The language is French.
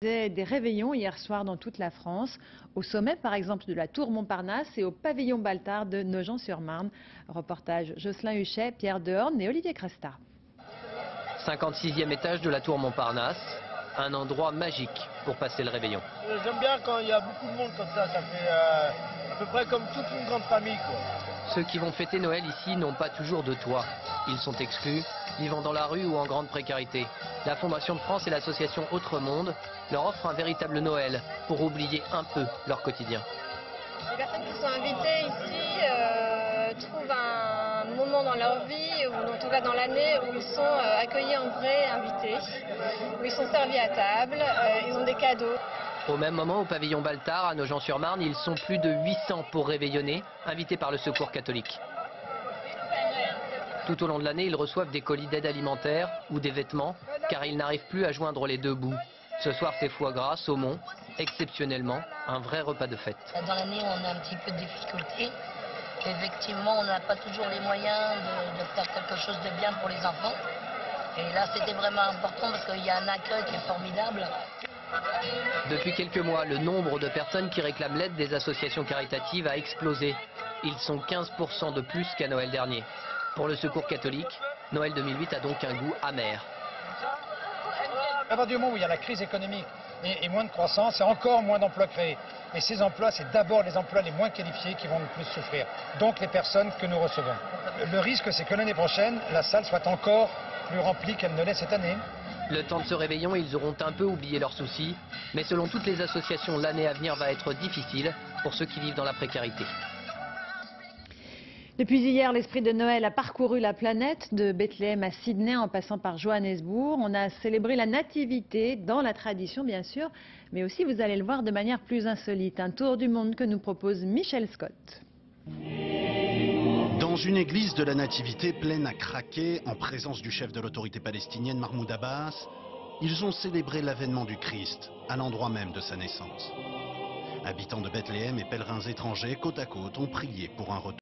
Des réveillons hier soir dans toute la France, au sommet par exemple de la tour Montparnasse et au pavillon Baltard de Nogent-sur-Marne. Reportage Jocelyn Huchet, Pierre Dehorne et Olivier Cresta. 56e étage de la tour Montparnasse, un endroit magique pour passer le réveillon. J'aime bien quand il y a beaucoup de monde comme ça fait à peu près comme toute une grande famille, quoi. Ceux qui vont fêter Noël ici n'ont pas toujours de toit. Ils sont exclus, vivant dans la rue ou en grande précarité. La Fondation de France et l'association Autre Monde leur offrent un véritable Noël pour oublier un peu leur quotidien. Les personnes qui sont invitées ici trouvent un moment dans leur vie, ou en tout cas dans l'année, où ils sont accueillis en vrais invités, où ils sont servis à table, ils ont des cadeaux. Au même moment, au pavillon Baltard, à Nogent-sur-Marne, ils sont plus de 800 pour réveillonner, invités par le Secours catholique. Tout au long de l'année, ils reçoivent des colis d'aide alimentaire ou des vêtements, car ils n'arrivent plus à joindre les deux bouts. Ce soir, c'est foie gras, saumon, exceptionnellement, un vrai repas de fête. Dans l'année, on a un petit peu de difficultés. Effectivement, on n'a pas toujours les moyens de faire quelque chose de bien pour les enfants. Et là, c'était vraiment important parce qu'il y a un accueil qui est formidable. Depuis quelques mois, le nombre de personnes qui réclament l'aide des associations caritatives a explosé. Ils sont 15% de plus qu'à Noël dernier. Pour le Secours catholique, Noël 2008 a donc un goût amer. À partir du moment où il y a la crise économique et moins de croissance, et encore moins d'emplois créés. Et ces emplois, c'est d'abord les emplois les moins qualifiés qui vont le plus souffrir. Donc les personnes que nous recevons. Le risque, c'est que l'année prochaine, la salle soit encore plus remplie qu'elle ne l'est cette année. Le temps de ce réveillon, ils auront un peu oublié leurs soucis. Mais selon toutes les associations, l'année à venir va être difficile pour ceux qui vivent dans la précarité. Depuis hier, l'esprit de Noël a parcouru la planète, de Bethléem à Sydney en passant par Johannesburg. On a célébré la nativité dans la tradition bien sûr, mais aussi vous allez le voir de manière plus insolite. Un tour du monde que nous propose Michel Scott. Dans une église de la Nativité pleine à craquer, en présence du chef de l'autorité palestinienne Mahmoud Abbas, ils ont célébré l'avènement du Christ à l'endroit même de sa naissance. Habitants de Bethléem et pèlerins étrangers, côte à côte, ont prié pour un retour.